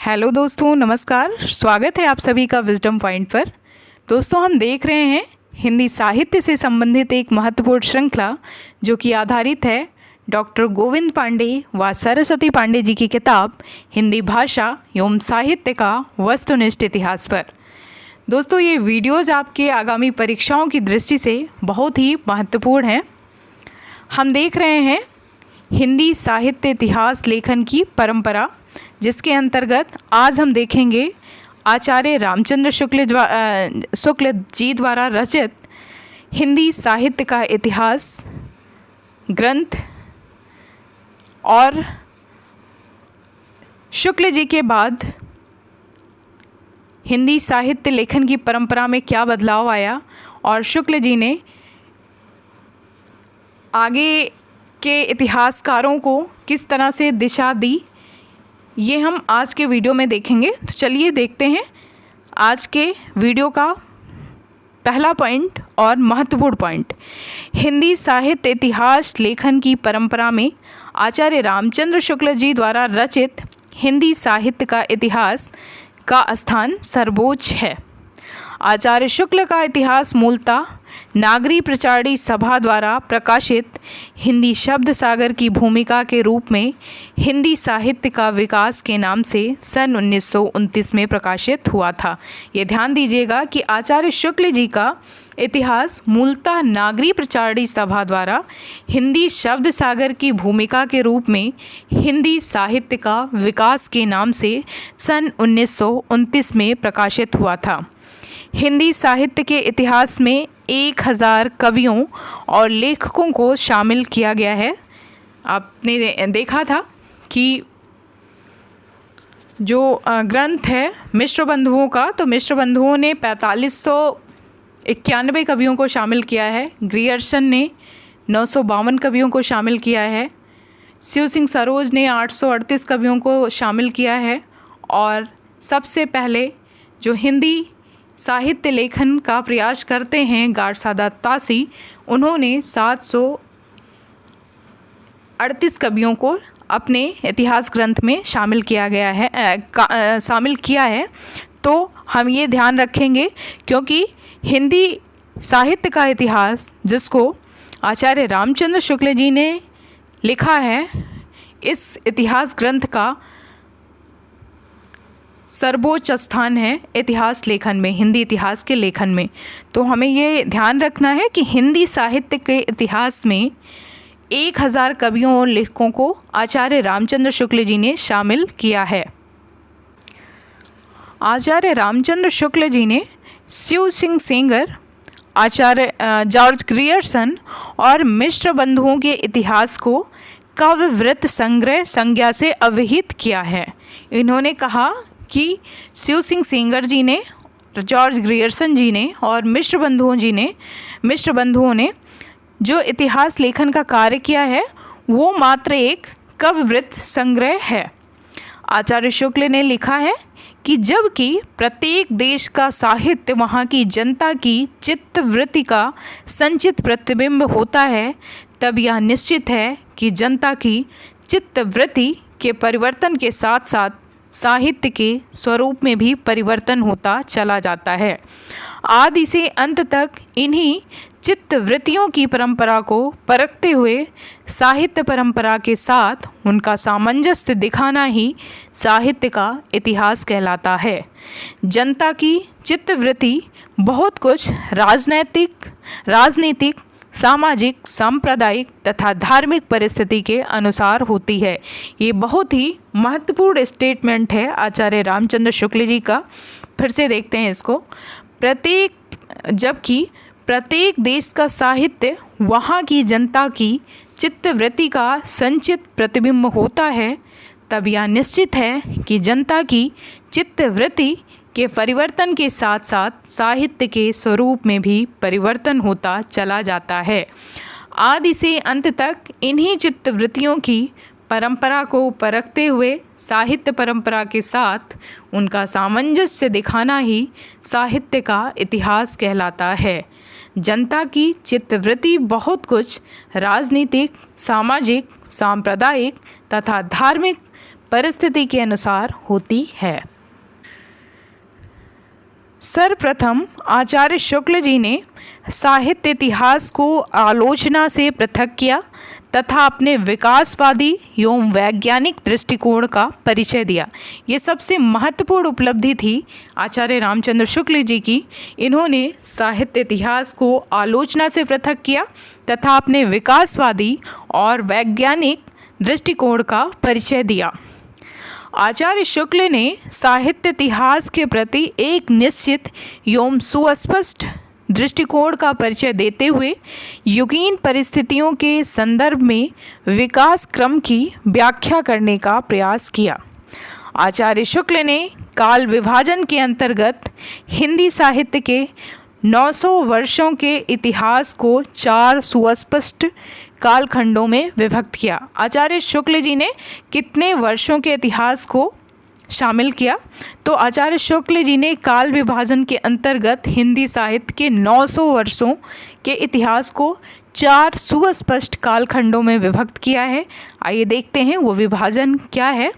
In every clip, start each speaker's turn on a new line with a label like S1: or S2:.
S1: Hello दोस्तों, नमस्कार। स्वागत है आप सभी का विजडम पॉइंट पर। दोस्तों, हम देख रहे हैं हिंदी साहित्य से संबंधित एक महत्वपूर्ण श्रृंखला जो कि आधारित है डॉक्टर गोविंद पांडे व सरस्वती पांडे जी की किताब हिंदी भाषा एवं साहित्य का वस्तुनिष्ठ इतिहास पर। दोस्तों, ये वीडियोज़ आपके आगामी परीक्षाओं की दृष्टि से बहुत ही महत्वपूर्ण हैं। हम देख रहे हैं हिंदी साहित्य इतिहास लेखन की परंपरा, जिसके अंतर्गत आज हम देखेंगे आचार्य रामचंद्र शुक्ल जी द्वारा रचित हिंदी साहित्य का इतिहास ग्रंथ और शुक्ल जी के बाद हिंदी साहित्य लेखन की परंपरा में क्या बदलाव आया और शुक्ल जी ने आगे के इतिहासकारों को किस तरह से दिशा दी, ये हम आज के वीडियो में देखेंगे। तो चलिए देखते हैं आज के वीडियो का पहला पॉइंट और महत्वपूर्ण पॉइंट। हिंदी साहित्य इतिहास लेखन की परंपरा में आचार्य रामचंद्र शुक्ल जी द्वारा रचित हिंदी साहित्य का इतिहास का स्थान सर्वोच्च है। आचार्य शुक्ल का इतिहास मूलतः नागरी प्रचारणी सभा द्वारा प्रकाशित हिंदी शब्द सागर की भूमिका के रूप में हिंदी साहित्य का विकास के नाम से सन 1929 में प्रकाशित हुआ था। ये ध्यान दीजिएगा कि आचार्य शुक्ल जी का इतिहास मूलतः नागरी प्रचारणी सभा द्वारा हिंदी शब्द सागर की भूमिका के रूप में हिंदी साहित्य का विकास के नाम से सन 1929 में प्रकाशित हुआ था। हिंदी साहित्य के इतिहास में 1000 कवियों और लेखकों को शामिल किया गया है। आपने देखा था कि जो ग्रंथ है मिश्र बंधुओं का, तो मिश्र बंधुओं ने 4591 कवियों को शामिल किया है। ग्रियर्सन ने 952 कवियों को शामिल किया है। शिव सिंह सरोज ने 838 कवियों को शामिल किया है। और सबसे पहले जो हिंदी साहित्य लेखन का प्रयास करते हैं गारसादा तासी, उन्होंने 738 कवियों को अपने इतिहास ग्रंथ में शामिल किया है। तो हम ये ध्यान रखेंगे, क्योंकि हिंदी साहित्य का इतिहास जिसको आचार्य रामचंद्र शुक्ल जी ने लिखा है, इस इतिहास ग्रंथ का सर्वोच्च स्थान है इतिहास लेखन में, हिंदी इतिहास के लेखन में। तो हमें ये ध्यान रखना है कि हिंदी साहित्य के इतिहास में 1000 कवियों और लेखकों को आचार्य रामचंद्र शुक्ल जी ने शामिल किया है। आचार्य रामचंद्र शुक्ल जी ने शिव सिंह सेंगर, आचार्य जॉर्ज ग्रियर्सन और मिश्र बंधुओं के इतिहास को काव्यवृत्त संग्रह संज्ञा से अवहित किया है। इन्होंने कहा कि शिव सिंह सेंगर जी ने, जॉर्ज ग्रियर्सन जी ने और मिश्र बंधुओं ने जो इतिहास लेखन का कार्य किया है वो मात्र एक काव्यवृत्त संग्रह है। आचार्य शुक्ल ने लिखा है कि जबकि प्रत्येक देश का साहित्य वहाँ की जनता की चित्तवृत्ति का संचित प्रतिबिंब होता है, तब यह निश्चित है कि जनता की चित्तवृत्ति के परिवर्तन के साथ साथ साहित्य के स्वरूप में भी परिवर्तन होता चला जाता है। आदि से अंत तक इन्हीं चित्तवृत्तियों की परंपरा को परखते हुए साहित्य परंपरा के साथ उनका सामंजस्य दिखाना ही साहित्य का इतिहास कहलाता है। जनता की चित्तवृत्ति बहुत कुछ राजनीतिक, सामाजिक, सांप्रदायिक तथा धार्मिक परिस्थिति के अनुसार होती है। ये बहुत ही महत्वपूर्ण स्टेटमेंट है आचार्य रामचंद्र शुक्ल जी का। फिर से देखते हैं इसको। जबकि प्रत्येक देश का साहित्य वहाँ की जनता की चित्तवृत्ति का संचित प्रतिबिंब होता है, तब यह निश्चित है कि जनता की चित्तवृत्ति के परिवर्तन के साथ साथ साहित्य के स्वरूप में भी परिवर्तन होता चला जाता है। आदि से अंत तक इन्हीं चित्तवृत्तियों की परंपरा को परखते हुए साहित्य परंपरा के साथ उनका सामंजस्य दिखाना ही साहित्य का इतिहास कहलाता है। जनता की चित्तवृत्ति बहुत कुछ राजनीतिक, सामाजिक, सांप्रदायिक तथा धार्मिक परिस्थिति के अनुसार होती है। सर्वप्रथम आचार्य शुक्ल जी ने साहित्य इतिहास को आलोचना से पृथक किया तथा अपने विकासवादी एवं वैज्ञानिक दृष्टिकोण का परिचय दिया। ये सबसे महत्वपूर्ण उपलब्धि थी आचार्य रामचंद्र शुक्ल जी की। इन्होंने साहित्य इतिहास को आलोचना से पृथक किया तथा अपने विकासवादी और वैज्ञानिक दृष्टिकोण का परिचय दिया। आचार्य शुक्ल ने साहित्य इतिहास के प्रति एक निश्चित एवं सुस्पष्ट दृष्टिकोण का परिचय देते हुए युगीन परिस्थितियों के संदर्भ में विकास क्रम की व्याख्या करने का प्रयास किया। आचार्य शुक्ल ने काल विभाजन के अंतर्गत हिंदी साहित्य के 900 वर्षों के इतिहास को 4 सुस्पष्ट कालखंडों में विभक्त किया। आचार्य शुक्ल जी ने कितने वर्षों के इतिहास को शामिल किया? तो आचार्य शुक्ल जी ने काल विभाजन के अंतर्गत हिंदी साहित्य के 900 वर्षों के इतिहास को 4 सुस्पष्ट कालखंडों में विभक्त किया है। आइए देखते हैं वो विभाजन क्या है।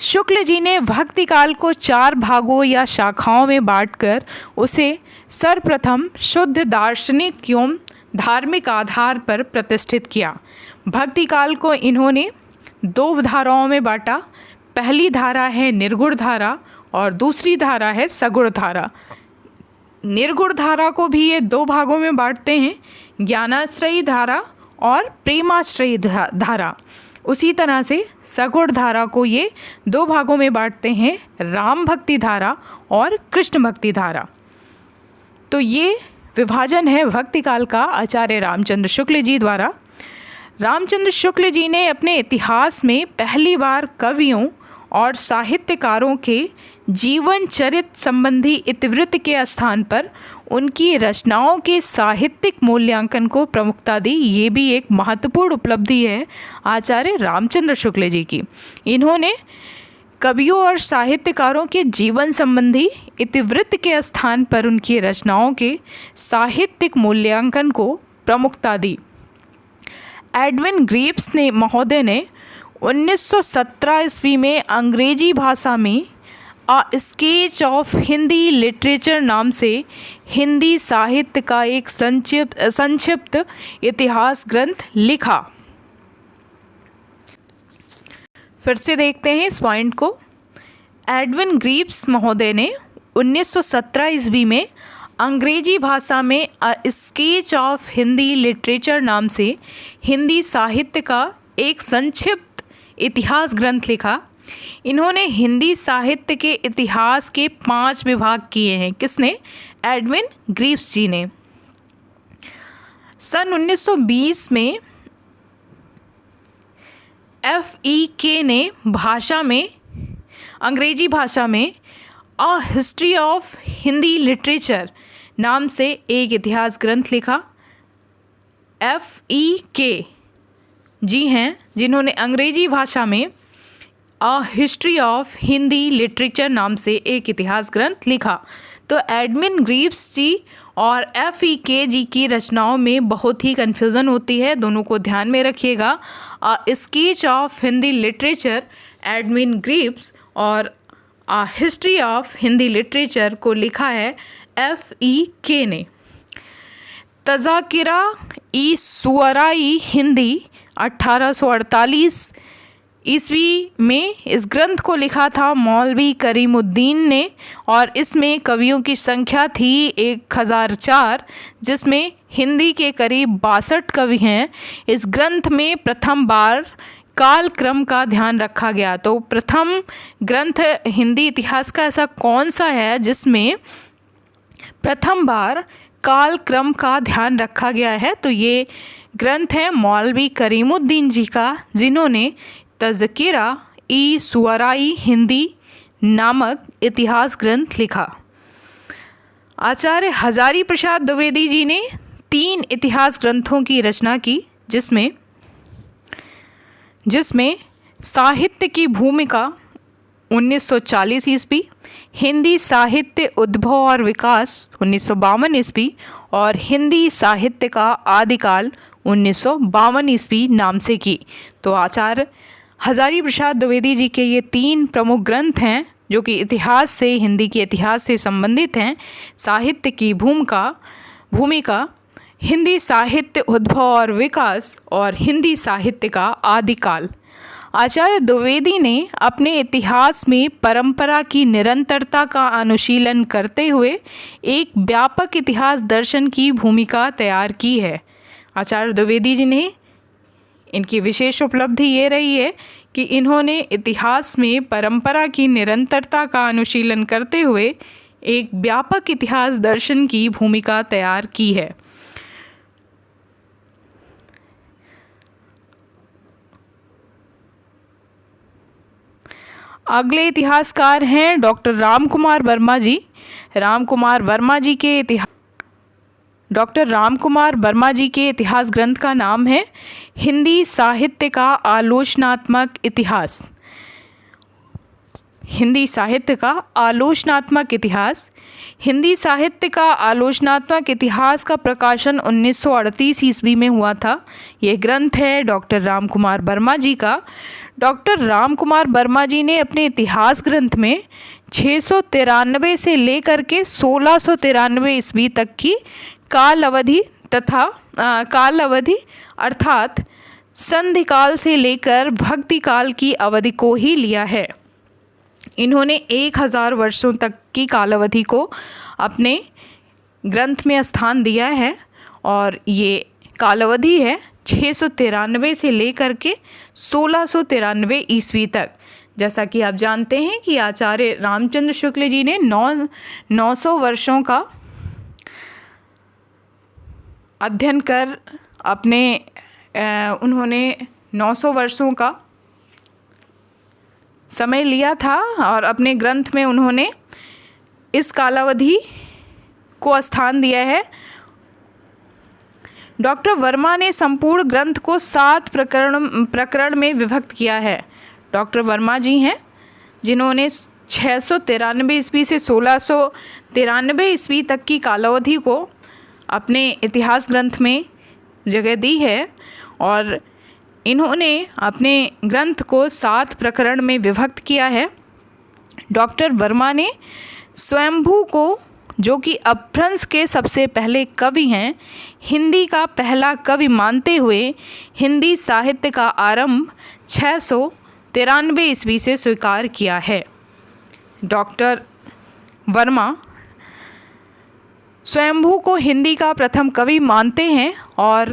S1: शुक्ल जी ने भक्ति काल को 4 भागों या शाखाओं में बांटकर उसे सर्वप्रथम शुद्ध दार्शनिक एवं धार्मिक आधार पर प्रतिष्ठित किया। भक्ति काल को इन्होंने 2 धाराओं में बांटा। पहली धारा है निर्गुण धारा और दूसरी धारा है सगुण धारा। निर्गुण धारा को भी ये 2 भागों में बांटते हैं, ज्ञानाश्रयी धारा और प्रेमाश्रयी धारा। उसी तरह से सगुण धारा को ये 2 भागों में बांटते हैं, राम भक्ति धारा और कृष्ण भक्ति धारा। तो ये विभाजन है भक्ति काल का आचार्य रामचंद्र शुक्ल जी द्वारा। रामचंद्र शुक्ल जी ने अपने इतिहास में पहली बार कवियों और साहित्यकारों के जीवन चरित्र संबंधी इतिवृत्त के स्थान पर उनकी रचनाओं के साहित्यिक मूल्यांकन को प्रमुखता दी। ये भी एक महत्वपूर्ण उपलब्धि है आचार्य रामचंद्र शुक्ल जी की। इन्होंने कवियों और साहित्यकारों के जीवन संबंधी इतिवृत्त के स्थान पर उनकी रचनाओं के साहित्यिक मूल्यांकन को प्रमुखता दी। एडविन ग्रीव्स ने महोदय ने 1917 ईस्वी में अंग्रेजी भाषा में अ स्केच ऑफ हिंदी लिटरेचर नाम से हिंदी साहित्य का एक संक्षिप्त इतिहास ग्रंथ लिखा। फिर से देखते हैं इस पॉइंट को। एडविन ग्रीव्स महोदय ने 1917 ईस्वी में अंग्रेजी भाषा में अ स्केच ऑफ हिंदी लिटरेचर नाम से हिंदी साहित्य का एक संक्षिप्त इतिहास ग्रंथ लिखा। इन्होंने हिंदी साहित्य के इतिहास के 5 विभाग किए हैं। किसने? एडविन ग्रीव्स जी ने। सन 1920 में FEK ने अंग्रेजी भाषा में अ हिस्ट्री ऑफ हिंदी लिटरेचर नाम से एक इतिहास ग्रंथ लिखा। FEK जी हैं जिन्होंने अंग्रेजी भाषा में अ हिस्ट्री ऑफ हिंदी लिटरेचर नाम से एक इतिहास ग्रंथ लिखा। तो एडविन ग्रीव्स जी और FEK जी की रचनाओं में बहुत ही कन्फ्यूज़न होती है, दोनों को ध्यान में रखिएगा। A sketch of Hindi literature Edwin Greaves और a history of Hindi literature को लिखा है FEK ने। तज़ाकिरा ई सुअराई हिंदी 1848 ईस्वी में इस ग्रंथ को लिखा था मौलवी करीमुद्दीन ने और इसमें कवियों की संख्या थी 1004, जिसमें हिंदी के करीब 62 कवि हैं। इस ग्रंथ में प्रथम बार काल क्रम का ध्यान रखा गया। तो प्रथम ग्रंथ हिंदी इतिहास का ऐसा कौन सा है जिसमें प्रथम बार काल क्रम का ध्यान रखा गया है? तो ये ग्रंथ है मौलवी करीमुद्दीन जी का, जिन्होंने तज़किरा ई सुअराई हिंदी नामक इतिहास ग्रंथ लिखा। आचार्य हजारी प्रसाद द्विवेदी जी ने 3 इतिहास ग्रंथों की रचना की, जिसमें साहित्य की भूमिका 1940 ईस्वी, हिंदी साहित्य उद्भव और विकास 1952 ईस्वी और हिंदी साहित्य का आदिकाल 1952 ईस्वी नाम से की। तो आचार्य हजारी प्रसाद द्विवेदी जी के ये 3 प्रमुख ग्रंथ हैं जो कि इतिहास से, हिंदी के इतिहास से संबंधित हैं। साहित्य की भूमिका, हिंदी साहित्य उद्भव और विकास और हिंदी साहित्य का आदिकाल। आचार्य द्विवेदी ने अपने इतिहास में परंपरा की निरंतरता का अनुशीलन करते हुए एक व्यापक इतिहास दर्शन की भूमिका तैयार की है। आचार्य द्विवेदी जी ने, इनकी विशेष उपलब्धि ये रही है कि इन्होंने इतिहास में परंपरा की निरंतरता का अनुशीलन करते हुए एक व्यापक इतिहास दर्शन की भूमिका तैयार की है। अगले इतिहासकार हैं डॉक्टर रामकुमार वर्मा जी। डॉक्टर रामकुमार वर्मा जी के इतिहास ग्रंथ का नाम है हिंदी साहित्य का आलोचनात्मक इतिहास। हिंदी साहित्य का आलोचनात्मक इतिहास। हिंदी साहित्य का आलोचनात्मक इतिहास का प्रकाशन 1938 ईस्वी में हुआ था। यह ग्रंथ है डॉक्टर रामकुमार वर्मा जी का। डॉक्टर रामकुमार वर्मा जी ने अपने इतिहास ग्रंथ में 693 से लेकर के 1693 ईस्वी तक की कालावधि अर्थात संधिकाल से लेकर भक्ति काल की अवधि को ही लिया है। इन्होंने 1000 वर्षों तक की कालावधि को अपने ग्रंथ में स्थान दिया है और ये कालावधि है 693 से लेकर के 1693 ईस्वी तक। जैसा कि आप जानते हैं कि आचार्य रामचंद्र शुक्ल जी ने 900 वर्षों का अध्ययन कर उन्होंने 900 वर्षों का समय लिया था और अपने ग्रंथ में उन्होंने इस कालावधि को स्थान दिया है। डॉक्टर वर्मा ने संपूर्ण ग्रंथ को 7 प्रकरण में विभक्त किया है। डॉक्टर वर्मा जी हैं जिन्होंने 693 ईस्वी से 1693 ईस्वी तक की कालावधि को अपने इतिहास ग्रंथ में जगह दी है और इन्होंने अपने ग्रंथ को 7 प्रकरण में विभक्त किया है। डॉक्टर वर्मा ने स्वयंभू को, जो कि अपभ्रंश के सबसे पहले कवि हैं, हिंदी का पहला कवि मानते हुए हिंदी साहित्य का आरंभ 693 ईस्वी से स्वीकार किया है। डॉक्टर वर्मा स्वयंभू को हिंदी का प्रथम कवि मानते हैं और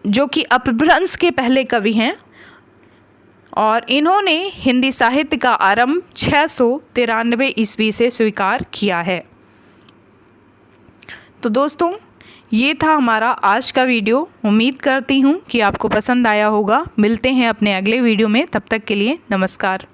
S1: जो कि अपभ्रंश के पहले कवि हैं और इन्होंने हिंदी साहित्य का आरंभ 693 ईस्वी से स्वीकार किया है। तो दोस्तों, ये था हमारा आज का वीडियो। उम्मीद करती हूँ कि आपको पसंद आया होगा। मिलते हैं अपने अगले वीडियो में, तब तक के लिए नमस्कार।